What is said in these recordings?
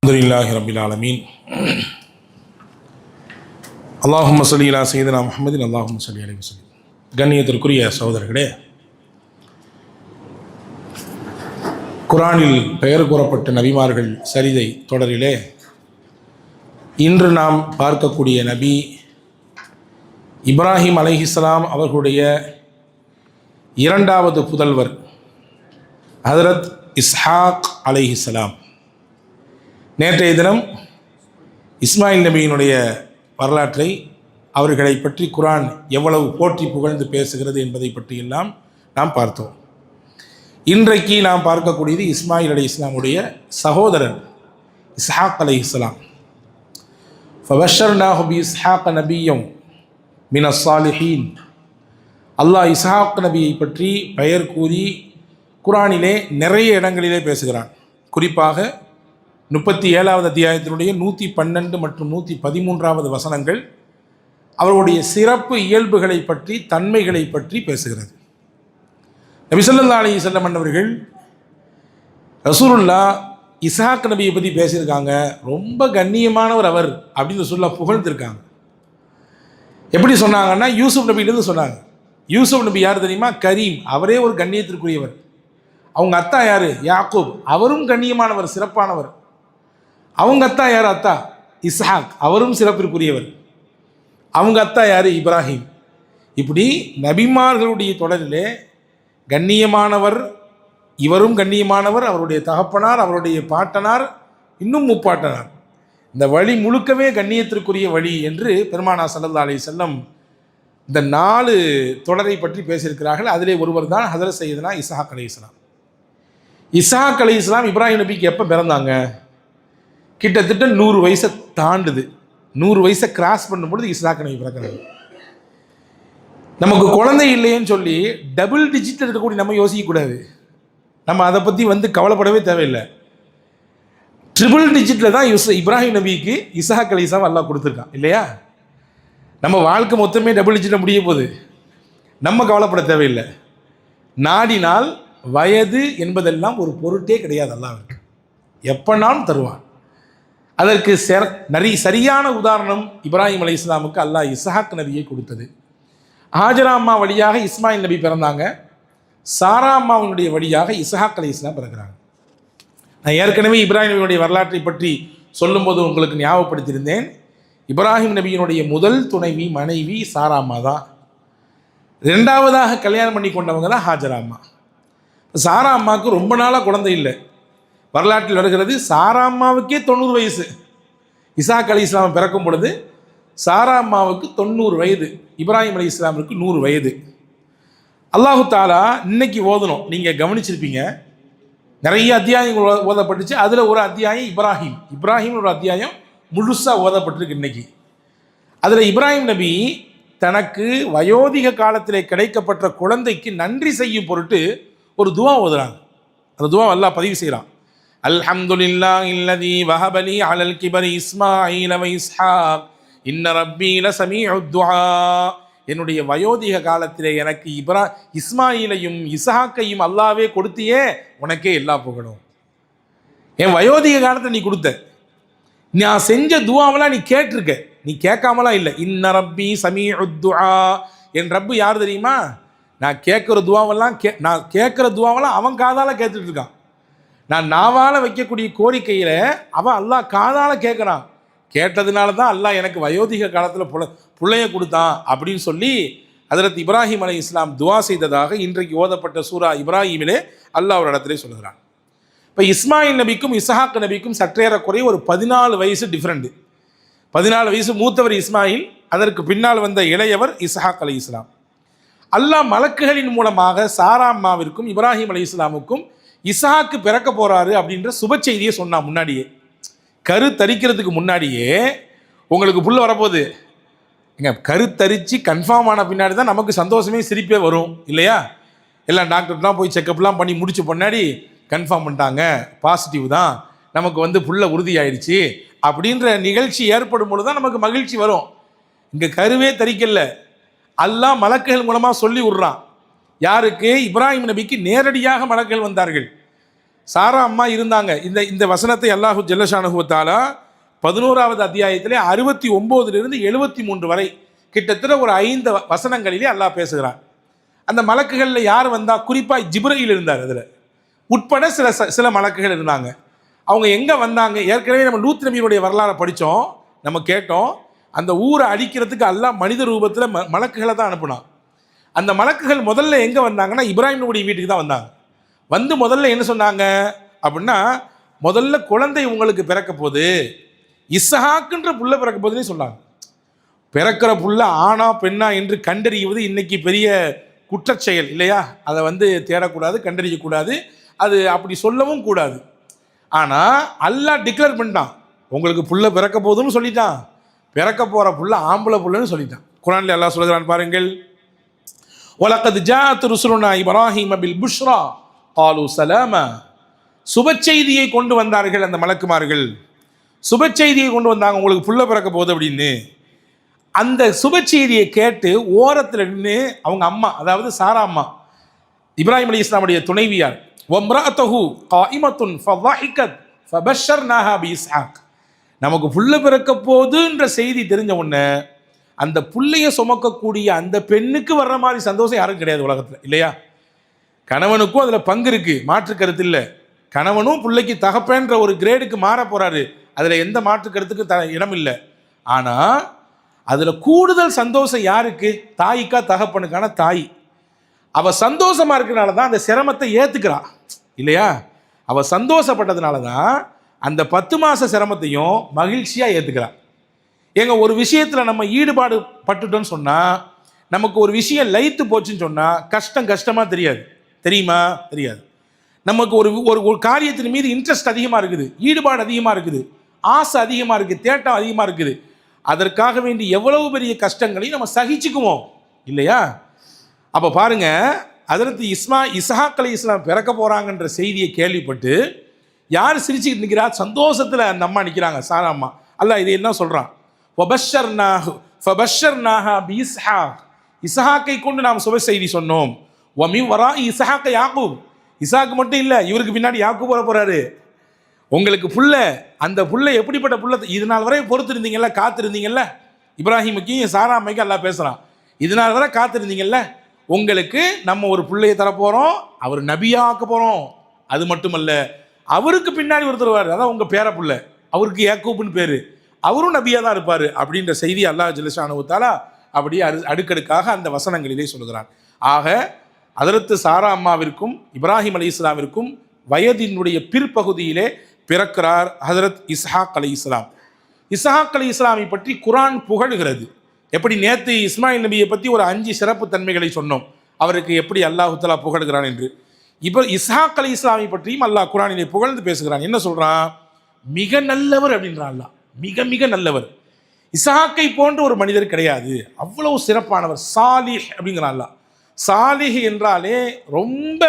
அல்ஹம்துலில்லாஹி ரப்பில் ஆலமீன். அல்லாஹும்ம ஸல்லி அலா சய்யிதினா முஹம்மதின் அல்லாஹும்ம ஸல்லி அலைஹி வஸல்லம். கண்ணியத்திற்குரிய சகோதரர்களே, குர்ஆனில் பெயர் கூறப்பட்ட நபிமார்கள் சரிதை தொடரிலே இன்று நாம் பார்க்கக்கூடிய நபி இப்ராஹிம் அலைஹிஸ்ஸலாம் அவர்களுடைய இரண்டாவது புதல்வர் ஹதரத் இஸ்ஹாக் அலைஹிஸ்ஸலாம். நேற்றைய தினம் இஸ்மாயில் நபியினுடைய வரலாற்றை, அவர்களை பற்றி குர்ஆன் எவ்வளவு போற்றி புகழ்ந்து பேசுகிறது என்பதை பற்றியெல்லாம் நாம் பார்த்தோம். இன்றைக்கு நாம் பார்க்கக்கூடியது இஸ்மாயில் அலைஹிஸ்ஸலாமுடைய சகோதரர் இஸ்ஹாக் அலைஹிஸ்ஸலாம். ஃபபஷர்னாஹு பிஇஸ்ஹாக் நபிய்யம் மினஸ் ஸாலிஹீன். அல்லாஹ் இஸ்ஹாக் நபியை பற்றி பெயர் கூறி குர்ஆனிலே நிறைய இடங்களிலே பேசுகிறான். குறிப்பாக 37வது அத்தியாயத்தினுடைய 112 மற்றும் 113வது வசனங்கள் அவருடைய சிறப்பு இயல்புகளை பற்றி, தன்மைகளை பற்றி பேசுகிறது. நபி ஸல்லல்லாஹு அலைஹி வஸல்லம் அவர்கள் ரசூலுல்லாஹ் இஸ்ஹாக் நபியை பற்றி பேசியிருக்காங்க. ரொம்ப கண்ணியமானவர் அவர் அப்படின்னு சொல்ல புகழ்ந்திருக்காங்க. எப்படி சொன்னாங்கன்னா, யூசுப் நபியிலிருந்து சொன்னாங்க. யூசுப் நபி யார் தெரியுமா? கரீம், அவரே ஒரு கண்ணியத்திற்குரியவர். அவங்க அத்தா யார்? யாக்கூப், அவரும் கண்ணியமானவர், சிறப்பானவர். அவங்க அத்தா யார்? அத்தா இஸ்ஹாக், அவரும் சிறப்பிற்குரியவர். அவங்க அத்தா யார்? இப்ராஹிம். இப்படி நபிமார்களுடைய தொடரிலே கண்ணியமானவர், இவரும் கண்ணியமானவர், அவருடைய தகப்பனார், அவருடைய பாட்டனார், இன்னும் முப்பாட்டனார், இந்த வழி முழுக்கவே கண்ணியத்திற்குரிய வழி என்று பெருமானார் ஸல்லல்லாஹு அலைஹி வஸல்லம் இந்த 4 தொடரை பற்றி பேசியிருக்கிறார்கள். அதிலே ஒருவர் தான் ஹதரத் சையதுனா இஸ்ஹாக் அலைஹிஸ்ஸலாம். இஸ்ஹாக் அலைஹிஸ்ஸலாம் இப்ராஹிம் நபிக்கு எப்போ பிறந்தாங்க? கிட்டத்தட்ட 100 வயசை தாண்டுது. 100 வயசை கிராஸ் பண்ணும்பொழுது இஸ்ஹாக் நபி பிறக்கிறாங்க. நமக்கு குழந்தை இல்லைன்னு சொல்லி டபுள் டிஜிட்டில் இருக்கக்கூடிய நம்ம யோசிக்கக்கூடாது. நம்ம அதை பற்றி கவலைப்படவே தேவையில்லை. ட்ரிபிள் டிஜிட்டில் தான் இப்ராஹிம் நபிக்கு இஸ்ஹாக் அலைஹிஸ்ஸலாம் அல்லாஹ் கொடுத்துருக்கான் இல்லையா? நம்ம வாழ்க்கை மொத்தமே டபுள் டிஜிட்டில் முடிய போகுது. நம்ம கவலைப்பட தேவையில்லை. நாடினால் வயது என்பதெல்லாம் ஒரு பொருட்டே கிடையாது. அல்லாஹ்வுக்கு எப்பனாலும் தருவான். அதற்கு சரியான உதாரணம் இப்ராஹிம் அலைஹிஸ்ஸலாமுக்கு அல்லாஹ் இஸ்ஹாக் நபியை கொடுத்தது. ஹாஜரா அம்மா வழியாக இஸ்மாயில் நபி பிறந்தாங்க. சாரா அம்மாவுடைய வழியாக இஸ்ஹாக் அலைஹிஸ்ஸலாம் பிறக்கிறாங்க. நான் ஏற்கனவே இப்ராஹிம் நபியுடைய வரலாற்றை பற்றி சொல்லும்போது உங்களுக்கு ஞாபகப்படுத்தியிருந்தேன். இப்ராஹிம் நபியினுடைய முதல் துணைவி மனைவி சாரா அம்மா தான். 2வதாக கல்யாணம் பண்ணி கொண்டவங்க தான் ஹாஜரா அம்மா. சாரா அம்மாவுக்கு ரொம்ப நாளாக குழந்தை இல்லை. வரலாற்றில் வருகிறது, சாரா அம்மாவுக்கே 90 வயசு. இஸ்ஹாக் அலைஹிஸ்ஸலாம் பிறக்கும் பொழுது சாரா அம்மாவுக்கு 90 வயது, இப்ராஹிம் அலைஹிஸ்ஸலாமுக்கு 100 வயது. அல்லாஹு தாலா இன்னைக்கு ஓதணும், நீங்கள் கவனிச்சிருப்பீங்க, நிறைய அத்தியாயங்கள் ஓதப்பட்டுச்சு. அதில் ஒரு அத்தியாயம் இப்ராஹிம் ஒரு அத்தியாயம் முழுசாக ஓதப்பட்டிருக்கு இன்னைக்கு. அதில் இப்ராஹிம் நபி தனக்கு வயோதிக காலத்தில் கிடைக்கப்பட்ட குழந்தைக்கு நன்றி செய்யும் பொருட்டு ஒரு துவா ஓதுறாங்க. அந்த துவா அல்லாஹ் பதிவு செய்கிறான். அல்ஹம்துலில்லாஹி அல்லதி வஹபலி அலல் கிபரி இஸ்மாஈல வ இஸ்ஹாக் இன்ன ரப்பி லஸமீஉத் துஆ. என்னுடைய வயோதிக காலத்திலே எனக்கு இஸ்மாயிலையும் இஸ்ஹாக்கையும் அல்லாவே கொடுத்தியே, உனக்கே எல்லா புகழும். என் வயோதிக காலத்தை நீ கொடுத்த, நான் செஞ்ச துவாவெல்லாம் நீ கேட்டிருக்க, நீ கேட்காமலாம் இல்லை. இன்ன ரப்பி ஸமீஉத் துஆ. என் ரப்பு யார் தெரியுமா? நான் கேட்குற துவாவெல்லாம் அவன் காதால் கேட்டுட்டு இருக்கான். நான் நாவால் வைக்கக்கூடிய கோரிக்கையில் அவன் அல்லாஹ் காதால் கேட்குறான். கேட்டதுனால தான் அல்லாஹ் எனக்கு வயோதிக காலத்தில் பிள்ளைய கொடுத்தான் அப்படின்னு சொல்லி ஹதரத் இப்ராஹிம் அலைஹிஸ்ஸலாம் துவா செய்ததாக இன்றைக்கு ஓதப்பட்ட சூரா இப்ராஹிமிலே அல்லாஹ் ஒரு இடத்துல சொல்கிறான். இப்போ இஸ்மாயில் நபிக்கும் இஸ்ஹாக் நபிக்கும் சற்றேறக்குறைய ஒரு 14 வயசு டிஃப்ரெண்ட். 14 வயசு மூத்தவர் இஸ்மாயில், அதற்கு பின்னால் வந்த இளையவர் இஸ்ஹாக் அலைஹிஸ்ஸலாம். அல்லாஹ் மலக்குகளின் மூலமாக சாரா அம்மாவிற்கும் இப்ராஹிம் அலைஹிஸ்ஸலாமுக்கும் இஸ்ஹாக்கு பிறக்க போகிறாரு அப்படின்ற சுப செய்தியை சொன்னான். முன்னாடியே கருத்தரிக்கிறதுக்கு முன்னாடியே உங்களுக்கு புள்ள வரப்போகுது. கருத்தரித்து கன்ஃபார்ம் ஆன பின்னாடி தான் நமக்கு சந்தோஷமே சிரிப்பே வரும் இல்லையா? எல்லாம் டாக்டர்லாம் போய் செக்கப்லாம் பண்ணி முடிச்ச முன்னாடி கன்ஃபார்ம் பண்ணிட்டாங்க, பாசிட்டிவ் தான், நமக்கு புள்ள உறுதியாயிடுச்சு அப்படின்ற நிகழ்ச்சி ஏற்படும் பொழுது தான் நமக்கு மகிழ்ச்சி வரும். இங்கே கருவே தரிக்கல, அல்லாஹ் மலக்குகள் மூலமாக சொல்லி விட்றான். யாருக்கு? இப்ராஹிம் நபிக்கு நேரடியாக மலக்குகள் வந்தார்கள். சாரா அம்மா இருந்தாங்க. இந்த இந்த வசனத்தை அல்லாஹு ஜல்லஷானஹு வ தஆலா 11வது அத்தியாயத்திலே 69லிருந்து 73 வரை கிட்டத்தட்ட ஒரு 5 வசனங்களிலே அல்லாஹ் பேசுகிறான். அந்த மலக்குகளில் யார் வந்தா, குறிப்பாக ஜிப்ரீல் இருந்தார், அதில் உட்பட சில மலக்குகள் இருந்தாங்க. அவங்க எங்கே வந்தாங்க? ஏற்கனவே நம்ம லூத் நபியினுடைய வரலாறை படித்தோம், நம்ம கேட்டோம். அந்த ஊரை அழிக்கிறதுக்கு அல்லாஹ் மனித ரூபத்தில் மலக்குகளை தான் அனுப்புனான். அந்த மலக்குகள் முதல்ல எங்கே வந்தாங்கன்னா இப்ராஹிமுடைய வீட்டுக்கு தான் வந்தாங்க. வந்து முதல்ல என்ன சொன்னாங்க அப்படின்னா, முதல்ல குழந்தை உங்களுக்கு பிறக்க போகுது, இஸ்ஹாக்குன்ற புள்ள பிறக்க போகுதுன்னு சொன்னாங்க. பிறக்கிற புள்ள ஆணா பெண்ணா என்று கண்டறிவது இன்னைக்கு பெரிய குற்றச்செயல் இல்லையா? அதை வந்து தேடக்கூடாது, கண்டறியக்கூடாது, அது அப்படி சொல்லவும் கூடாது. ஆனால் அல்லாஹ் டிக்ளேர் பண்ணிட்டான், உங்களுக்கு புள்ள பிறக்க போகுதுன்னு சொல்லிட்டான், பிறக்க போகிற புள்ள ஆம்பளை புள்ளன்னு சொல்லிட்டான். குர்ஆனில் அல்லாஹ் சொல்கிறான் பாருங்கள், வலகத் ஜாஅத் ருசுலுனா இப்ராஹீம பில் புஷ்ரா காலு சலாமா. சுப செய்தியை கொண்டு வந்தார்கள் அந்த மலக்குமார்கள், சுப செய்தியை கொண்டு வந்தாங்க, உங்களுக்கு புள்ள பிறக்க போகுது அப்படின்னு. அந்த சுப செய்தியை கேட்டு ஓரத்தில் நின்று அவங்க அம்மா, அதாவது சாரா அம்மா, இப்ராஹிம் அலைஹிஸ்ஸலாமுடைய துணைவியார், வம்ரஅத்துஹு காயிமத்துன் ஃபضحكت فبشرناها بإسحاق. நமக்கு புள்ள பிறக்க போகுதுன்ற செய்தி தெரிஞ்ச உடனே அந்த புள்ளைய சுமக்கக்கூடிய அந்த பெண்ணுக்கு வர்ற மாதிரி சந்தோஷம் யாரும் கிடையாது உலகத்தில் இல்லையா? கணவனுக்கும் அதில் பங்கு இருக்கு, மாற்று கருத்து இல்லை. கணவனும் பிள்ளைக்கு தகப்பன்ற ஒரு கிரேடுக்கு மாற போறாரு, அதில் எந்த மாற்று கருத்துக்கு இடம் இல்லை. ஆனால் அதில் கூடுதல் சந்தோஷம் யாருக்கு? தாய்க்கா தகப்பனுக்கான தாய். அவள் சந்தோஷமா இருக்கிறனால தான் அந்த சிரமத்தை ஏற்றுக்கிறா இல்லையா? அவள் சந்தோஷப்பட்டதுனால தான் அந்த 10 மாத சிரமத்தையும் மகிழ்ச்சியாக ஏற்றுக்கிறா. ஏங்க, ஒரு விஷயத்தில் நம்ம ஈடுபாடு பட்டுட்டோன்னு சொன்னால், நமக்கு ஒரு விஷயம் லைத்து போச்சுன்னு சொன்னால் கஷ்டம் கஷ்டமாக தெரியாது, தெரியுமா? தெரியாது. நமக்கு ஒரு ஒரு காரியத்தின் மீது இன்ட்ரெஸ்ட் அதிகமாக இருக்குது, ஈடுபாடு அதிகமாக இருக்குது, ஆசை அதிகமாக இருக்குது, தேட்டம் அதிகமாக இருக்குது, அதற்காக வேண்டி எவ்வளவு பெரிய கஷ்டங்களையும் நம்ம சகிச்சுக்குவோம் இல்லையா? அப்போ பாருங்க, ஹஜ்ரத் இஸ்ஹாக் அலைஹிஸ்ஸலாம் பிறக்க போகிறாங்கன்ற செய்தியை கேள்விப்பட்டு யார் சிரிச்சுக்கிட்டு நிற்கிறா? சந்தோஷத்தில் அந்த அம்மா நிற்கிறாங்க, சாரா அம்மா. அல்லாஹ் இது என்ன சொல்கிறான்? ஃபபஷர்னாஹா பிஇஸ்ஹாக், இஸ்ஹாக்கை கொண்டு நாம் சுப செய்தி சொன்னோம். வமின் வராஇ இஸ்ஹாக் யாக்கூப், இஸ்ஹாக் மட்டும் இல்லை, இவருக்கு பின்னாடி யாக்கூப் வர போகிறாரு. உங்களுக்கு புள்ள, அந்த புள்ள எப்படிப்பட்ட புள்ள? இது நாள் வரை பொறுத்திருந்தீங்கல்ல, காத்திருந்தீங்கல்ல, இப்ராஹிமுக்கும் சாரா அம்மைக்கும் அல்லாஹ் பேசுகிறான், இது நாள் வரை காத்திருந்தீங்கல்ல, உங்களுக்கு நம்ம ஒரு பிள்ளையை தரப்போகிறோம், அவர் நபியாக ஆக்க போகிறோம். அது மட்டுமல்ல, அவருக்கு பின்னாடி ஒருத்தர் வருவார், அதான் உங்கள் பேர புள்ள, அவருக்கு யாக்கூப்னு பேர், அவரும் நபியாக தான் இருப்பார் அப்படின்ற செய்தி அல்லாஹ் ஜல்லஷானஹு தஆலா அப்படியே அடுக்கடுக்காக அந்த வசனங்களிலே சொல்கிறான். ஆக ஹஜ்ரத் சாரா அம்மாவிற்கும் இப்ராஹிம் அலைஹிஸ்ஸலாமிற்கும் வயதினுடைய பிற்பகுதியிலே பிறக்கிறார் ஹஜ்ரத் இஸ்ஹாக் அலைஹிஸ்ஸலாம். இஸ்ஹாக் அலைஹிஸ்ஸலாமை பற்றி குர்ஆன் புகழுகிறது. எப்படி நேற்று இஸ்மாயில் நபியை பற்றி ஒரு 5 சிறப்பு தன்மைகளை சொன்னோம், அவருக்கு எப்படி அல்லாஹ் தஆலா புகழுகிறான் என்று. இப்போ இஸ்ஹாக் அலைஹிஸ்ஸலாமை பற்றியும் அல்லாஹ் குர்ஆனிலே புகழ்ந்து பேசுகிறான். என்ன சொல்கிறான்? மிக நல்லவர் அப்படின்றான் அல்லாஹ், மிக மிக நல்லவர். இஸ்ஹாக்கை போன்ற ஒரு மனிதர் கிடையாது, அவ்வளவு சிறப்பானவர். சாலிஹ் அப்படிங்கிறான் அல்லாஹ். சாலிஹ் என்றாலே ரொம்ப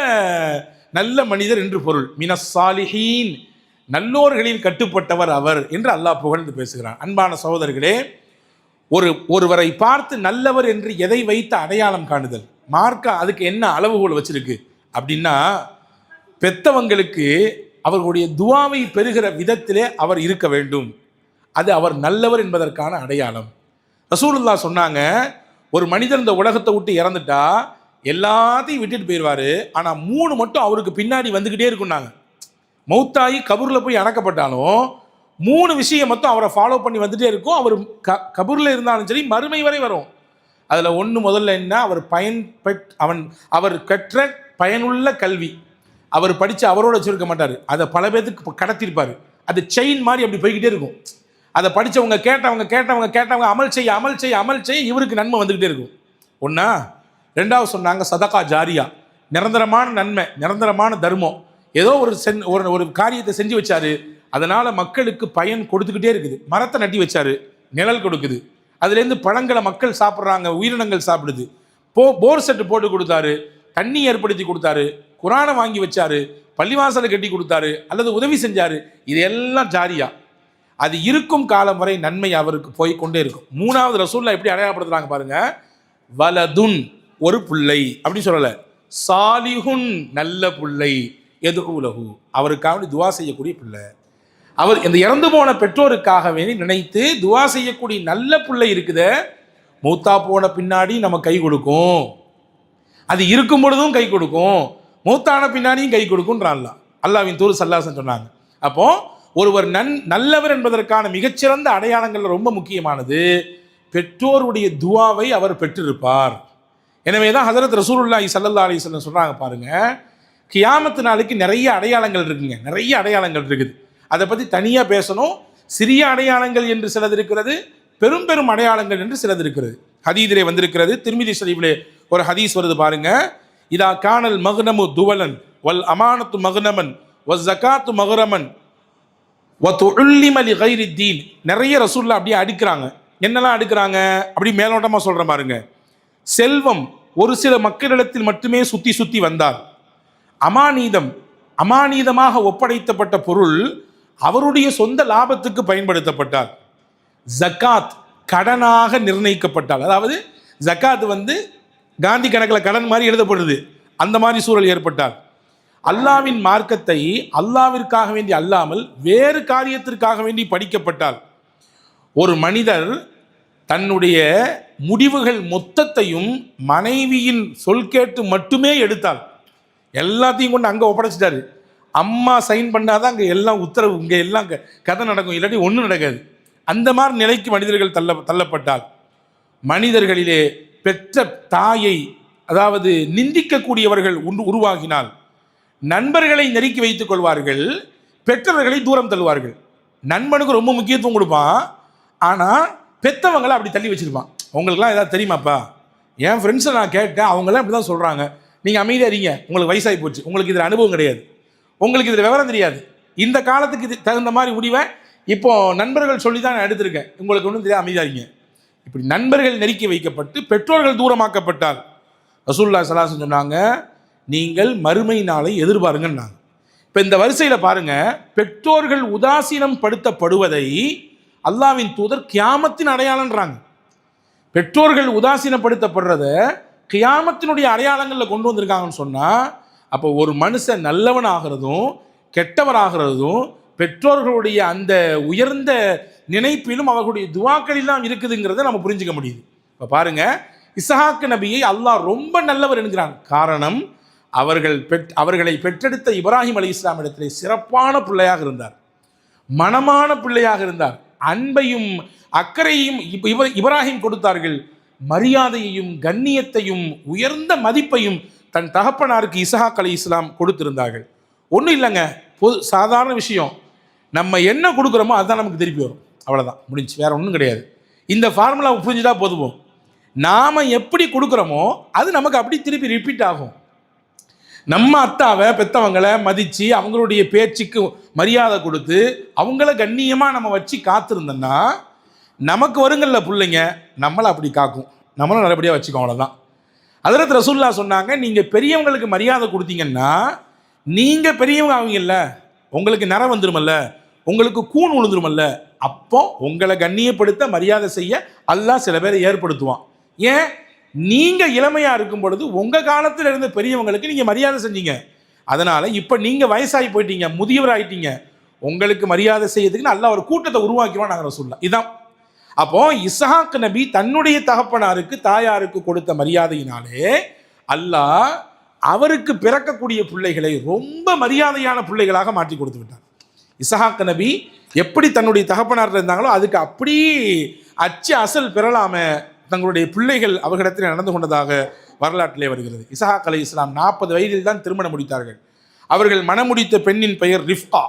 நல்ல மனிதர் என்று பொருள். மினஸ் சாலிஹீன், நல்லோர்களில் கட்டுப்பட்டவர் அவர் என்று அல்லாஹ் புகழ்ந்து பேசுகிறான். அன்பான சகோதரர்களே, ஒருவரை பார்த்து நல்லவர் என்று எதை வைத்து அடையாளம் காணுதல்? மார்க்க அதுக்கு என்ன அளவுகோல் வச்சிருக்கு அப்படின்னா, பெத்தவங்களுக்கு அவர்களுடைய துவாவை பெறுகிற விதத்திலே அவர் இருக்க வேண்டும், அது அவர் நல்லவர் என்பதற்கான அடையாளம். ரசூலுல்லாஹ் சொன்னாங்க, ஒரு மனிதர் இந்த உலகத்தை விட்டு இறந்துட்டா எல்லாத்தையும் விட்டுட்டு போயிடுவார், ஆனால் 3 மட்டும் அவருக்கு பின்னாடி வந்துக்கிட்டே இருக்குன்னாங்க. மௌத்தாகி கபூரில் போய் அடக்கப்பட்டாலும் 3 விஷயம் மட்டும் அவரை ஃபாலோ பண்ணி வந்துட்டே இருக்கும். அவர் கபூரில் இருந்தாலும் சரி, மறுமை வரை வரும். அதில் ஒன்று முதல்ல என்ன? அவர் கற்ற பயனுள்ள கல்வி. அவர் படித்து அவரோட வச்சுருக்க மாட்டார், அதை பல பேருக்கு கடத்திருப்பார். அது செயின் மாதிரி அப்படி போய்கிட்டே இருக்கும். அதை படித்தவங்க கேட்டவங்க அமல் செய்ய இவருக்கு நன்மை வந்துக்கிட்டே இருக்கும். ஒன்றா. 2வது சொன்னாங்க சதகா ஜாரியா, நிரந்தரமான நன்மை, நிரந்தரமான தர்மம். ஏதோ ஒரு காரியத்தை செஞ்சு வச்சாரு, அதனால் மக்களுக்கு பயன் கொடுத்துக்கிட்டே இருக்குது. மரத்தை நட்டி வச்சாரு, நிழல் கொடுக்குது, அதுலேருந்து பழங்களை மக்கள் சாப்பிட்றாங்க, உயிரினங்கள் சாப்பிடுது. போர் செட்டு போட்டு கொடுத்தாரு, தண்ணி ஏற்படுத்தி கொடுத்தாரு, குரானை வாங்கி வச்சாரு, பள்ளிவாசலை கட்டி கொடுத்தாரு, அல்லது உதவி செஞ்சாரு. இது எல்லாம் ஜாரியா. அது இருக்கும் காலம் வரை நன்மை அவருக்கு போய் கொண்டே இருக்கும். 3வது ரசூலுல்லாஹ் எப்படி அடையாளப்படுத்துறாங்க பாருங்க, வலதுன், ஒரு பிள்ளை அப்படி சொல்லலை, சாலிஹுன், நல்ல பிள்ளை எதுலஹு, அவருக்காக துவா செய்யக்கூடிய பிள்ளை. அவர் இந்த இறந்து போன பெற்றோருக்காகவே நினைத்து துவா செய்யக்கூடிய நல்ல பிள்ளை இருக்குதே, மூத்தா போன பின்னாடி நம்ம கை கொடுக்கும். அது இருக்கும் பொழுதும் கை கொடுக்கும், மூத்தான பின்னாடியும் கை கொடுக்கும்ன்றான் அல்லாஹ்வின் தூதர் ஸல்லல்லாஹு அலைஹி வஸல்லம் சொன்னாங்க. அப்போ ஒருவர் நல்லவர் என்பதற்கான மிகச்சிறந்த அடையாளங்கள் ரொம்ப முக்கியமானது பெற்றோருடைய துவாவை அவர் பெற்றிருப்பார். எனவே தான் ஹஸரத் ரசூலுல்லாஹி ஸல்லல்லாஹு அலைஹி வஸல்லம் சொல்றாங்க பாருங்க, கியாமத்து நாளைக்கு நிறைய அடையாளங்கள் இருக்குங்க, நிறைய அடையாளங்கள் இருக்குது. அதை பற்றி தனியாக பேசணும். சிறிய அடையாளங்கள் என்று சிலது இருக்கிறது, பெரும் பெரும் அடையாளங்கள் என்று சிலது இருக்கிறது. ஹதீதிலே வந்திருக்கிறது, திர்மிதி ஷரீஃபிலே ஒரு ஹதீஸ் வருது பாருங்க, இதா கானல் மக்னமு துவலன் வல் அமானத்து மக்னமன் வ ஜகாத்து மக்ரமன் வ துல்லிம லி கைரி தீன். நிறைய ரசூலுல்லாஹ் அப்படியே அடுக்கிறாங்க. என்னெல்லாம் அடுக்கிறாங்க அப்படி மேலோட்டமாக சொல்கிற பாருங்க. செல்வம் ஒரு சில மக்களிடத்தில் மட்டுமே சுற்றி சுற்றி வந்தால், அமானீதமாக ஒப்படைத்தப்பட்ட பொருள் அவருடைய சொந்த லாபத்துக்கு பயன்படுத்தப்பட்டால், ஜக்காத் கடனாக நிர்ணயிக்கப்பட்டால், அதாவது ஜக்காத் காந்தி கணக்கில் கடன் மாதிரி எழுதப்படுது, அந்த மாதிரி சூழல் ஏற்பட்டால், அல்லாவின் மார்க்கத்தை அல்லாவிற்காக வேண்டி அல்லாமல் வேறு காரியத்திற்காக வேண்டி படிக்கப்பட்டால், ஒரு மனிதர் தன்னுடைய முடிவுகள் மொத்தத்தையும் மனைவியின் சொல் கேட்டு மட்டுமே எடுத்தால், எல்லாத்தையும் கொண்டு அங்கே ஒப்படைச்சிட்டாரு, அம்மா சைன் பண்ணாதான் அங்கே எல்லாம் உத்தரவு, இங்கே எல்லாம் கதை நடக்கும், இல்லாட்டி ஒன்றும் நடக்காது. அந்த மாதிரி நிலைக்கு மனிதர்கள் தள்ளப்பட்டால், மனிதர்களிலே பெற்ற தாயை அதாவது நிந்திக்கக்கூடியவர்கள் உருவாகினால், நண்பர்களை நெருக்கி வைத்துக் கொள்வார்கள், பெற்றவர்களை தூரம் தள்ளுவார்கள். நண்பனுக்கு ரொம்ப முக்கியத்துவம் கொடுப்பான், ஆனால் பெற்றவங்களை அப்படி தள்ளி வச்சிருப்பான். உங்களுக்குலாம் ஏதாவது தெரியுமாப்பா? என் ஃப்ரெண்ட்ஸை நான் கேட்டேன், அவங்களாம் இப்படி தான் சொல்கிறாங்க, நீங்கள் அமைதியாக இருங்க, உங்களுக்கு வயசாகி போச்சு, உங்களுக்கு இதில் அனுபவம் கிடையாது, உங்களுக்கு இதில் விவரம் தெரியாது, இந்த காலத்துக்கு இது தகுந்த மாதிரி முடிவை இப்போது நண்பர்கள் சொல்லி தான் நான் எடுத்திருக்கேன், உங்களுக்கு ஒன்றும் தெரியாது, அமைதியாக இருங்க. இப்படி நண்பர்கள் நெருக்கி வைக்கப்பட்டு பெற்றோர்கள் தூரமாக்கப்பட்டால், ரசூலுல்லாஹி ஸல்லல்லாஹு அலைஹி வஸல்லம் சொன்னாங்க, நீங்கள் மறுமை நாளை எதிர்பாருங்கன்னாங்க. இப்போ இந்த வரிசையில் பாருங்கள், பெற்றோர்கள் உதாசீனம் படுத்தப்படுவதை அல்லாஹ்வின் தூதர் கியாமத்தின் அடையாளன்றாங்க. பெற்றோர்கள் உதாசீனப்படுத்தப்படுறத கியாமத்தினுடைய அடையாளங்களில் கொண்டு வந்திருக்காங்கன்னு சொன்னால், அப்போ ஒரு மனுஷன் நல்லவன் ஆகிறதும் கெட்டவராகிறதும் பெற்றோர்களுடைய அந்த உயர்ந்த நினைப்பிலும் அவர்களுடைய துவாக்களிலாம் இருக்குதுங்கிறத நம்ம புரிஞ்சுக்க முடியுது. இப்போ பாருங்கள், இஸ்ஹாக் நபியை அல்லாஹ் ரொம்ப நல்லவர் என்கிறான். காரணம், அவர்களை பெற்றெடுத்த இப்ராஹிம் அலைஹிஸ்ஸலாம் இடத்திலே சிறப்பான பிள்ளையாக இருந்தார், மனமான பிள்ளையாக இருந்தார், அன்பையும் அக்கறையும் இப்ராஹிம் கொடுத்தார்கள், மரியாதையையும் கண்ணியத்தையும் உயர்ந்த மதிப்பையும் தன் தகப்பனாருக்கு இஸ்ஹாக் அலைஹிஸ்ஸலாம் கொடுத்திருந்தார்கள். ஒன்றும் இல்லைங்க, சாதாரண விஷயம், நம்ம என்ன கொடுக்குறோமோ அதுதான் நமக்கு திருப்பி வரும், அவ்வளோதான், முடிஞ்சு, வேறு ஒன்றும் கிடையாது. இந்த ஃபார்முலா புரிஞ்சுதான் போதும். நாம் எப்படி கொடுக்குறோமோ அது நமக்கு அப்படி திருப்பி ரிப்பீட் ஆகும். நம்ம அத்தாவை பெற்றவங்களை மதித்து அவங்களுடைய பேச்சுக்கு மரியாதை கொடுத்து அவங்கள கண்ணியமாக நம்ம வச்சு காத்திருந்தோன்னா நமக்கு வருங்கள்ல பிள்ளைங்க, நம்மளை அப்படி காக்கும், நம்மளும் நல்லபடியாக வச்சுக்கோம், அவ்வளோதான். ஹஜ்ரத் ரசூலுல்லாஹ் சொன்னாங்க, நீங்கள் பெரியவங்களுக்கு மரியாதை கொடுத்தீங்கன்னா நீங்கள் பெரியவங்க ஆவீங்கல்ல, உங்களுக்கு நிறம் வந்துருமல்ல, உங்களுக்கு கூண் விழுந்துருமல்ல, அப்போ உங்களை கண்ணியப்படுத்த மரியாதை செய்ய அல்லாஹ் சில பேரை ஏற்படுத்துவான். ஏன்? நீங்கள் இளமையாக இருக்கும் பொழுது உங்கள் காலத்தில் இருந்த பெரியவங்களுக்கு நீங்கள் மரியாதை செஞ்சீங்க, அதனால் இப்போ நீங்கள் வயசாகி போயிட்டீங்க, முதியவர் ஆகிட்டீங்க, உங்களுக்கு மரியாதை செய்யறதுக்குன்னு அல்லாஹ் ஒரு கூட்டத்தை உருவாக்கிடுவான். நாங்கள் ரசூலுல்லாஹ் இதான். அப்போ இஸ்ஹாக் நபி தன்னுடைய தகப்பனாருக்கு தாயாருக்கு கொடுத்த மரியாதையினாலே அல்லாஹ் அவருக்கு பிறக்கக்கூடிய பிள்ளைகளை ரொம்ப மரியாதையான பிள்ளைகளாக மாற்றி கொடுத்து விட்டார். இஸ்ஹாக் நபி எப்படி தன்னுடைய தகப்பனார் இருந்தாங்களோ அதுக்கு அப்படி அச்சு அசல் பெறலாம தங்களுடைய பிள்ளைகள் அவர்களிடத்தில் நடந்து கொண்டதாக வரலாற்றிலே வருகிறது. இஸ்ஹாக் அலைஹிஸ்ஸலாம் 40 வயதில் தான் திருமணம் முடித்தார்கள். அவர்கள் மணமுடித்த பெண்ணின் பெயர் ரிஃப்கா.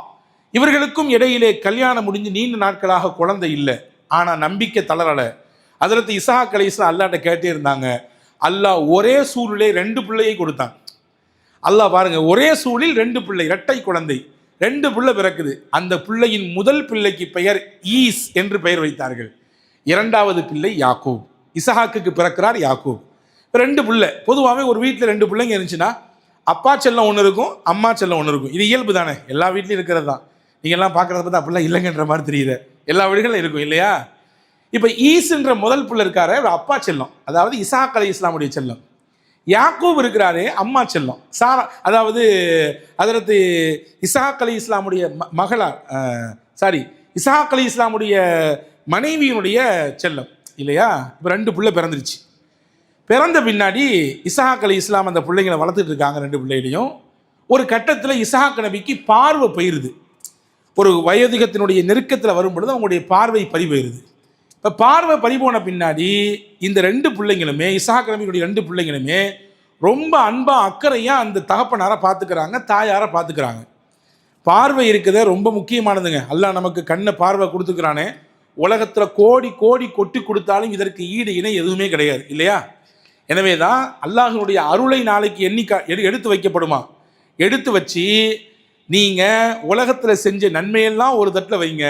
இவர்களுக்கும் இடையிலே கல்யாணம் முடிஞ்சு நீண்ட நாட்களாக குழந்தை இல்லை. ஆனால் நம்பிக்கை தளரலை. ஹஜ்ரத் இஸ்ஹாக் அலைஹிஸ்ஸலாம் அல்லாஹ்ட்ட கேட்டே இருந்தாங்க. அல்லாஹ் ஒரே சூழலே 2 பிள்ளையை கொடுத்தான். அல்லாஹ் பாருங்க, ஒரே சூழில் 2 பிள்ளை, இரட்டை குழந்தை, 2 பிள்ளை பிறக்குது. அந்த பிள்ளையின் முதல் பிள்ளைக்கு பெயர் ஈஸ் என்று பெயர் வைத்தார்கள். 2வது பிள்ளை யாக்கூப். இஸ்ஹாக்குக்கு பிறக்கிறார் யாக்கூப். 2 பிள்ளை. பொதுவாகவே ஒரு வீட்டில் 2 பிள்ளைங்க இருந்துச்சுன்னா அப்பா செல்லம் ஒன்று இருக்கும், அம்மா செல்லம் ஒன்று இருக்கும். இது இயல்பு தானே, எல்லா வீட்லையும் இருக்கிறது தான். நீங்கள்லாம் பார்க்குறத பார்த்தா அப்படிலாம் இல்லைங்கன்ற மாதிரி தெரியுது, எல்லா வீடுகளும் இருக்கும் இல்லையா? இப்போ ஈஸ்ன்ற முதல் பிள்ளை இருக்காரு, அப்பா செல்லம், அதாவது இஸ்ஹாக் அலைஹிஸ்ஸலாமுடைய செல்லம். யாக்கூப் இருக்கிறாரே அம்மா செல்லம் சாரா, அதாவது ஹஜ்ரத் இஸ்ஹாக் அலி இஸ்லாமுடைய மகளார், இஸ்ஹாக் அலி இஸ்லாமுடைய மனைவியினுடைய செல்லம் இல்லையா. இப்போ 2 பிள்ளை பிறந்துருச்சு. பிறந்த பின்னாடி இஸ்ஹாக் அலி இஸ்லாம் அந்த பிள்ளைங்களை வளர்த்துட்டு இருக்காங்க 2 பிள்ளைகளையும். ஒரு கட்டத்தில் இஸ்ஹாக் நபிக்கு பார்வை போயிருது. ஒரு வயோதிகத்தினுடைய நெருக்கத்தில் வரும் பொழுது அவங்களுடைய பார்வை பறி போயிருது. இப்போ பார்வை பறிபோன பின்னாடி இந்த 2 பிள்ளைங்களுமே, இஸ்ஹாக் நபியுடைய 2 பிள்ளைங்களுமே ரொம்ப அன்பா அக்கறையாக அந்த தகப்பனாரை பார்த்துக்கிறாங்க, தாயாரை பார்த்துக்கிறாங்க. பார்வை இருக்குத ரொம்ப முக்கியமானதுங்க. அல்லாஹ் நமக்கு கண்ணை பார்வை கொடுத்துக்கிறானே, உலகத்தில் கோடி கோடி கொட்டி கொடுத்தாலும் இதற்கு ஈடு இணை எதுவுமே கிடையாது இல்லையா. எனவே தான் அல்லாஹ்வுடைய அருளை நாளைக்கு எடுத்து வைக்கப்படுமா, எடுத்து வச்சு நீங்கள் உலகத்தில் செஞ்ச நன்மையெல்லாம் ஒரு தட்டில் வைங்க,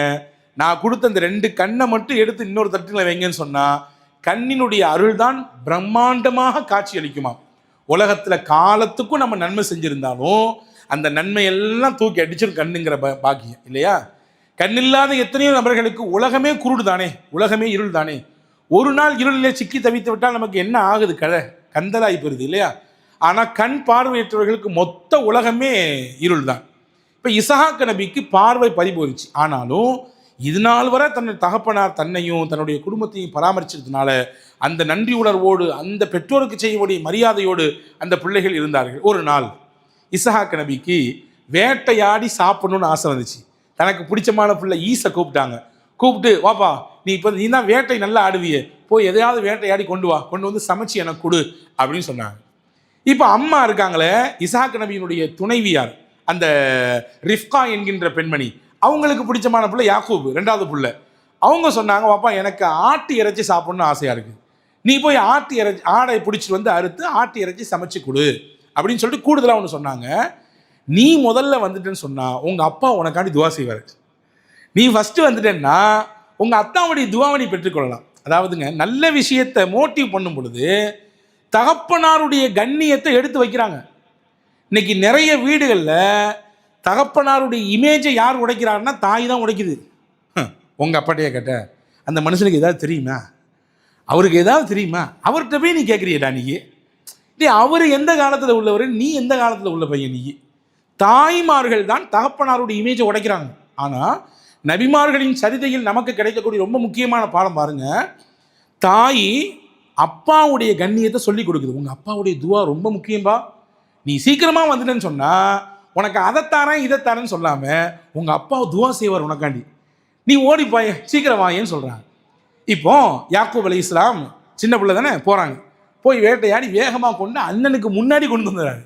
நான் கொடுத்த அந்த 2 கண்ணை மட்டும் எடுத்து இன்னொரு தட்டில் வைங்கன்னு சொன்னால் கண்ணினுடைய அருள் தான் பிரம்மாண்டமாக காட்சி அளிக்குமா. உலகத்தில் காலத்துக்கும் நம்ம நன்மை செஞ்சுருந்தாலும் அந்த நன்மையெல்லாம் தூக்கி அடிச்சிடும் கண்ணுங்கிற பாக்கியம் இல்லையா. கண்ணில்லாத எத்தனையோ நபர்களுக்கு உலகமே குருடு தானே, உலகமே இருள் தானே. ஒரு நாள் இருளிலே சிக்கி தவித்து விட்டால் நமக்கு என்ன ஆகுது, கந்தலாகி போயிருது இல்லையா. ஆனால் கண் பார்வையற்றவர்களுக்கு மொத்த உலகமே இருள் தான். இப்போ இஸ்ஹாக் நபிக்கு பார்வை பறிபோயிடுச்சு. ஆனாலும் இது நாள் வரை தன்னுடைய தகப்பனார் தன்னையும் தன்னுடைய குடும்பத்தையும் பராமரிச்சதுனால அந்த நன்றி உணர்வோடு அந்த பெற்றோருக்கு செய்யக்கூடிய மரியாதையோடு அந்த பிள்ளைகள் இருந்தார்கள். ஒரு நாள் இஸ்ஹாக் நபிக்கு வேட்டையாடி சாப்பிடணும்னு ஆசை வந்துச்சு. தனக்கு பிடிச்சமான பிள்ளை ஈஸை கூப்பிட்டாங்க. கூப்பிட்டு, வாப்பா நீ தான் வேட்டை நல்லா ஆடுவியே, போய் எதையாவது வேட்டையாடி கொண்டு வா, கொண்டு வந்து சமைச்சு எனக்கு கொடு அப்படின்னு சொன்னாங்க. இப்போ அம்மா இருக்காங்களே, இஸ்ஹாக் நபியினுடைய துணைவியார் அந்த ரிஃப்கா என்கின்ற பெண்மணி, அவங்களுக்கு பிடிச்சமான பிள்ளை யாக்கூப் 2வது பிள்ளை. அவங்க சொன்னாங்க, வாப்பா எனக்கு ஆட்டு இறைச்சி சாப்பிட்ணுன்னு ஆசையாக இருக்குது, நீ போய் ஆடை பிடிச்சிட்டு வந்து அறுத்து ஆட்டு இறைச்சி சமைச்சு கொடு அப்படின்னு சொல்லிட்டு கூடுதலாக ஒன்று சொன்னாங்க. நீ முதல்ல வந்துட்டேன்னு சொன்னால் உங்கள் அப்பா உனக்காண்டி துவா செய்வார். நீ ஃபஸ்ட்டு வந்துட்டேன்னா உங்கள் அத்தாவுடைய துவாவை நீ பெற்றுக்கொள்ளலாம். அதாவதுங்க, நல்ல விஷயத்தை மோட்டிவ் பண்ணும் பொழுது தகப்பனாருடைய கண்ணியத்தை எடுத்து வைக்கிறாங்க. இன்னைக்கு நிறைய வீடுகளில் தகப்பனாருடைய இமேஜை யார் உடைக்கிறாருன்னா தாய் தான் உடைக்குது. உங்கள் அப்பாட்டையே கேட்ட அந்த மனுஷனுக்கு ஏதாவது தெரியுமா, அவருக்கு ஏதாவது தெரியுமா, அவர்கிட்ட போய் நீ கேட்குறியடா நீ அவர் எந்த காலத்தில் உள்ளவர், நீ எந்த காலத்தில் உள்ள பையன் நீ. தாய்மார்கள் தான் தகப்பனாருடைய இமேஜை உடைக்கிறாங்க. ஆனால் நபிமார்களின் சரிதையில் நமக்கு கிடைக்கக்கூடிய ரொம்ப முக்கியமான பாடம் பாருங்க, தாய் அப்பாவுடைய கண்ணியத்தை சொல்லி கொடுக்குது. உங்கள் அப்பாவுடைய துவா ரொம்ப முக்கியம்பா, நீ சீக்கிரமாக வந்துட்டேன்னு சொன்னால் உனக்கு அதைத்தாரேன் இதைத்தாரேன்னு சொல்லாமல் உங்கள் அப்பா துவா செய்வார் உனக்காண்டி, நீ ஓடிப்பாய சீக்கிரம் வாயேன்னு சொல்கிறாங்க. இப்போ யாக்கூப் அலி இஸ்லாம் சின்ன பிள்ளை தானே, போகிறாங்க, போய் வேட்டையாடி வேகமாக கொண்டு அண்ணனுக்கு முன்னாடி கொண்டு வந்துடுறாரு.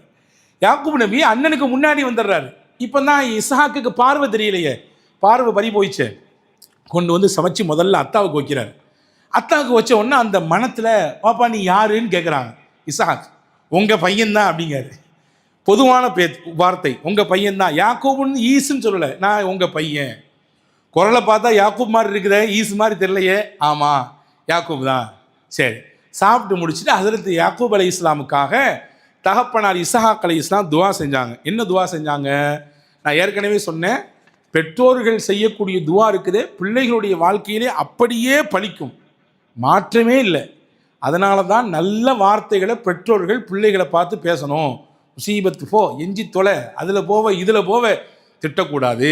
யாக்கூப் நபி அண்ணனுக்கு முன்னாடி வந்துடுறாரு. இப்போ தான் இஸ்ஹாக்குக்கு பார்வை தெரியலையே, பார்வை பறி போயிடுச்சு. கொண்டு வந்து சமைச்சு முதல்ல அத்தாவுக்கு வைக்கிறார். அத்தாவுக்கு வச்ச உடனே அந்த மனத்தில், பாப்பா நீ யாருன்னு கேட்குறாங்க. இஸ்ஹாக், உங்கள் பையன்தான் அப்படிங்காரு. பொதுவான வார்த்தை, உங்கள் பையன்தான். யாக்கூப்னு ஈஸுன்னு சொல்லலை, நான் உங்கள் பையன். குரலை பார்த்தா யாக்கூப் மாதிரி இருக்குதே, ஈஸு மாதிரி தெரியலையே. ஆமாம் யாக்கூப் தான். சரி, சாப்பிட்டு முடிச்சுட்டு ஹஜ்ரத் யாக்கூப் அலை இஸ்லாமுக்காக தகப்பனார் இஸ்ஹாக் அலை இஸ்லாம் துவா செஞ்சாங்க. என்ன துவா செஞ்சாங்க, நான் ஏற்கனவே சொன்னேன், பெற்றோர்கள் செய்யக்கூடிய துவா இருக்குது பிள்ளைகளுடைய வாழ்க்கையிலே அப்படியே பலிக்கும், மாற்றமே இல்லை. அதனால தான் நல்ல வார்த்தைகளை பெற்றோர்கள் பிள்ளைகளை பார்த்து பேசணும். முசீபத்து போ, எஞ்சி தொலை, அதில் போவ இதில் போவ திட்டக்கூடாது.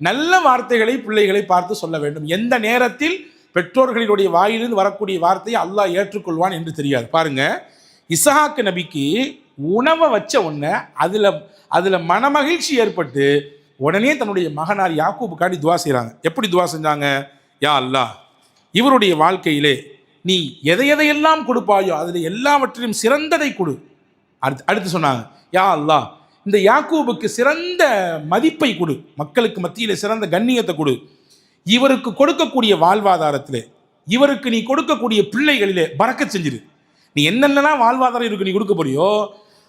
நல்ல வார்த்தைகளை பிள்ளைகளை பார்த்து சொல்ல வேண்டும். எந்த நேரத்தில் பெற்றோர்களினுடைய வாயிலிருந்து வரக்கூடிய வார்த்தையை அல்லாஹ் ஏற்றுக்கொள்வான் என்று தெரியாது. பாருங்க, இஸ்ஹாக் நபிக்கு உணவை வச்ச உடனே அதில் மனமகிழ்ச்சி ஏற்பட்டு உடனே தன்னுடைய மகனார் யாக்கூபுக்காண்டி துவா செய்கிறாங்க. எப்படி துவா செஞ்சாங்க, யா அல்லாஹ் இவருடைய வாழ்க்கையிலே நீ எதையெல்லாம் கொடுப்பாயோ அதில் எல்லாவற்றிலும் சிறந்ததை கொடு. அடுத்து சொன்னாங்க, யா அல்லாஹ் இந்த யாக்கூபுக்கு சிறந்த மதிப்பை கொடு, மக்களுக்கு மத்தியில் சிறந்த கண்ணியத்தை கொடு, இவருக்கு கொடுக்கக்கூடிய வாழ்வாதாரத்திலே, இவருக்கு நீ கொடுக்கக்கூடிய பிள்ளைகளிலே பறக்கச் செஞ்சிரு. நீ என்னென்னலாம் வாழ்வாதாரம் இவருக்கு நீ கொடுக்க போறியோ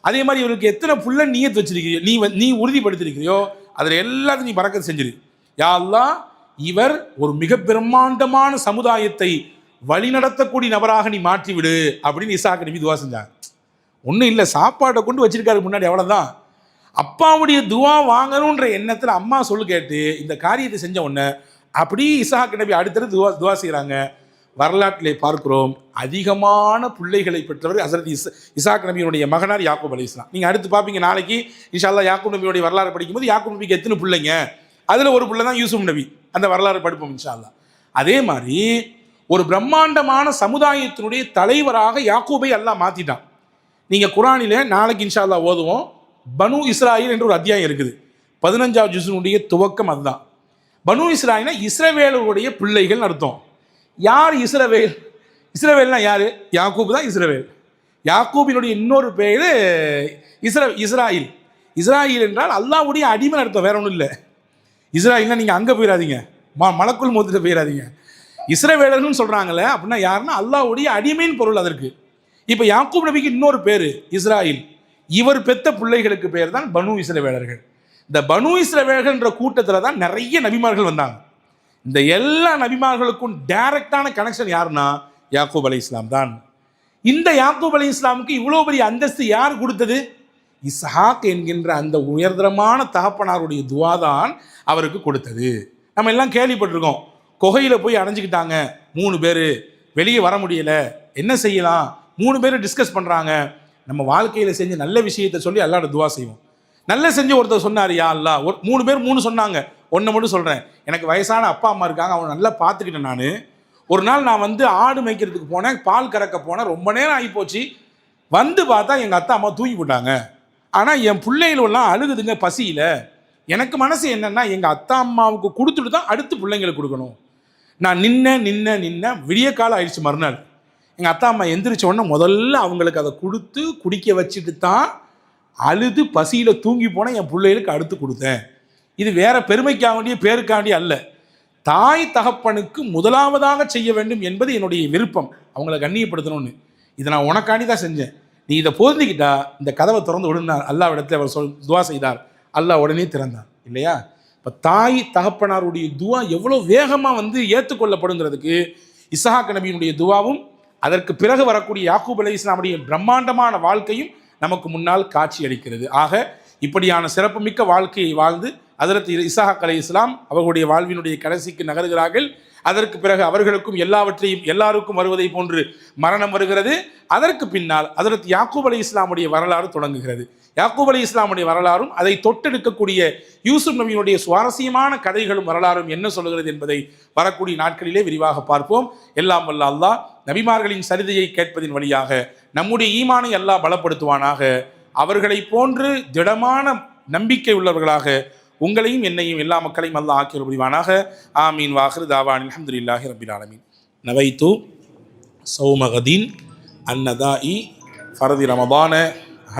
அதே மாதிரி இவருக்கு எத்தனை புள்ள நீயத்து வச்சிருக்கிறியோ, நீ உறுதிப்படுத்திருக்கிறியோ அதில் எல்லாத்தையும் நீ பறக்கச் செஞ்சிரு. யா அல்லாஹ் இவர் ஒரு மிக பிரம்மாண்டமான சமுதாயத்தை வழிநடத்தக்கூடிய நபராக நீ மாற்றிவிடு அப்படின்னு இஸ்ஹாக் நபி துவா செஞ்சாங்க. ஒன்றும் இல்லை, சாப்பாட்டை கொண்டு வச்சிருக்காரு முன்னாடி, அவ்வளோதான். அப்பாவுடைய துவா வாங்கணுன்ற எண்ணத்தில் அம்மா சொல்லு கேட்டு இந்த காரியத்தை செஞ்ச உடனே அப்படி இஸ்ஹாக் நபி அடுத்தடுத்து துவா செய்கிறாங்க. வரலாற்றிலே பார்க்கிறோம் அதிகமான பிள்ளைகளை பெற்றவர் ஹஸரத் இசாக் நபியினுடைய மகனார் யாக்கூப் அலைஹிஸ்ஸலாம். நீங்கள் அடுத்து பார்ப்பீங்க நாளைக்கு இன்ஷா அல்லாஹ் யாக்கூப் நபியுடைய வரலாறு படிக்கும்போது யாக்கூப் நபிக்கு எத்தனை பிள்ளைங்க, அதில் ஒரு பிள்ளை தான் யூசுப் நபி. அந்த வரலாறு படிப்போம் இன்ஷா அல்லாஹ். அதே மாதிரி ஒரு பிரம்மாண்டமான சமுதாயத்தினுடைய தலைவராக யாக்கூபை அல்லாஹ் மாற்றிட்டான். நீங்கள் குர்ஆனிலே நாளைக்கு இன்ஷா அல்லாஹ் ஓதுவோம். பனு இஸ்ராயில் என்ற ஒரு அத்தியாயம் இருக்குது. 15வது ஜுஸ்னுடைய துவக்கம் அதுதான். பனு இஸ்ராயில்னா இஸ்ரவேலுடைய பிள்ளைகள் அர்த்தம். யார் இஸ்ரவேல்? இஸ்ரவேல்னா யார்? யாக்கூப் தான் இஸ்ரவேல். யாக்கூபினுடைய இன்னொரு பேர் இஸ்ராயில். இஸ்ராயில் என்றால் அல்லாஹ்வுடைய அடிமை அர்த்தம், வேற ஒன்றும் இல்லை. இஸ்ராயில்னா நீங்கள் அங்கே போயிடாதீங்க, மலக்குள் மௌத்துட்டு போயிடாதீங்க. இஸ்ரவேலர்கள்னு சொல்கிறாங்களே அப்படின்னா யாருன்னா அல்லாஹ்வுடைய அடிமையின் பொருள் அதற்கு. இப்போ யாக்கூப் நபிக்கு இன்னொரு பேர் இஸ்ராயில். இவர் பெத்த பிள்ளைகளுக்கு பேர் தான் பனு இஸ்ரவேலர்கள். இந்த பனு இஸ்ரவேலர்கள் என்ற கூட்டத்தில் தான் நிறைய நபிமார்கள் வந்தாங்க. இந்த எல்லா நபிமார்களுக்கும் டைரக்டான கனெக்ஷன் யாருன்னா யாக்கூப் அலைஹிஸ்ஸலாம் தான். இந்த யாக்கூப் அலைஹிஸ்ஸலாமுக்கு இவ்வளோ பெரிய அந்தஸ்து யார் கொடுத்தது? இஸ்ஹாக் என்கின்ற அந்த உயர்தரமான தகப்பனாருடைய துவா தான் அவருக்கு கொடுத்தது. நம்ம எல்லாம் கேள்விப்பட்டிருக்கோம், குகையில் போய் அடைஞ்சிக்கிட்டாங்க 3 பேர், வெளியே வர முடியல, என்ன செய்யலாம், 3 பேர் டிஸ்கஸ் பண்ணுறாங்க. நம்ம வாழ்க்கையில் செஞ்ச நல்ல விஷயத்தை சொல்லி அல்லாஹ்ட்ட துவா செய்வோம். நல்ல செஞ்ச ஒருத்தர் சொன்னார், யா அல்லாஹ், 3 பேர் 3 சொன்னாங்க. ஒன்றை மட்டும் சொல்கிறேன், எனக்கு வயசான அப்பா அம்மா இருக்காங்க, அவனை நல்லா பார்த்துக்கிட்டேன். ஒரு நாள் நான் ஆடு மேய்க்கிறதுக்கு போனேன், பால் கறக்க போனேன், ரொம்ப நேரம் ஆகிப்போச்சு. பார்த்தா எங்கள் அத்தா அம்மா தூங்கி போட்டாங்க. ஆனால் என் பிள்ளைகளெல்லாம் அழுகுதுங்க பசியில். எனக்கு மனசு என்னென்னா எங்கள் அத்தா அம்மாவுக்கு கொடுத்துட்டு தான் அடுத்து பிள்ளைங்களுக்கு கொடுக்கணும். நான் நின்ன விடிய காலம் ஆயிடுச்சு. மறுநாள் எங்கள் அத்தா அம்மா எந்திரிச்ச உடனே முதல்ல அவங்களுக்கு அதை கொடுத்து குடிக்க வச்சுட்டு தான் அழுது பசியில் தூங்கி போனேன் என் பிள்ளைகளுக்கு அடுத்து கொடுத்தேன். இது வேற பெருமைக்காண்டிய பேருக்காண்டிய அல்ல, தாய் தகப்பனுக்கு முதலாவதாக செய்ய வேண்டும் என்பது என்னுடைய விருப்பம், அவங்கள கண்ணியப்படுத்தணும்னு. இதை நான் உனக்காண்டி தான் செஞ்சேன், நீ இதை பொருந்திக்கிட்டா இந்த கதவை திறந்து விடுனார். அல்லாஹ்விடத்தில் அவர் துவா செய்தார், அல்லாஹ் உடனே திறந்தார் இல்லையா? இப்போ தாய் தகப்பனாருடைய துவா எவ்வளோ வேகமாக ஏற்றுக்கொள்ளப்படுங்கிறதுக்கு இஸ்ஹாக் நபியினுடைய துவாவும் அதற்கு பிறகு வரக்கூடிய யாக்கூப் அலைஹிஸ்ஸலாமுடைய பிரம்மாண்டமான வாழ்க்கையும் நமக்கு முன்னால் காட்சி அளிக்கிறது. ஆக இப்படியான சிறப்புமிக்க வாழ்க்கையை வாழ்ந்து ஹஜ்ரத் இஸ்ஹாக் அலைஹிஸ்ஸலாம் அவர்களுடைய வாழ்வினுடைய கடைசிக்கு நகர்கிறார்கள். அதற்கு பிறகு அவர்களுக்கும் எல்லாருக்கும் வருவதை போன்று மரணம் வருகிறது. அதற்கு பின்னால் ஹஜ்ரத் யாக்கூப் அலைஹிஸ்ஸலாமுடைய வரலாறு தொடங்குகிறது. யாக்கூப் அலைஹிஸ்ஸலாமுடைய வரலாறும் அதை தொட்டெடுக்கக்கூடிய யூசுப் நபியினுடைய சுவாரஸ்யமான கதைகளும் வரலாறும் என்ன சொல்கிறது என்பதை வரக்கூடிய நாட்களிலே விரிவாக பார்ப்போம். எல்லாம் வல்ல அல்லாஹ் நபிமார்களின் சரிதையை கேட்பதின் வழியாக நம்முடைய ஈமானை அல்லாஹ் பலப்படுத்துவானாக. அவர்களை போன்று திடமான நம்பிக்கை உள்ளவர்களாக உங்களையும் என்னையும் எல்லா மக்களையும் அல்லாஹ் ஆக்கி புரிவானாக. ஆமீன். வாஹிரு தாவான் அல்ஹம்துலில்லாஹி ரப்பில் ஆலமீன். நவைத்து சௌமகதீன் அன்னதாஇ ஃபரதி ரமதான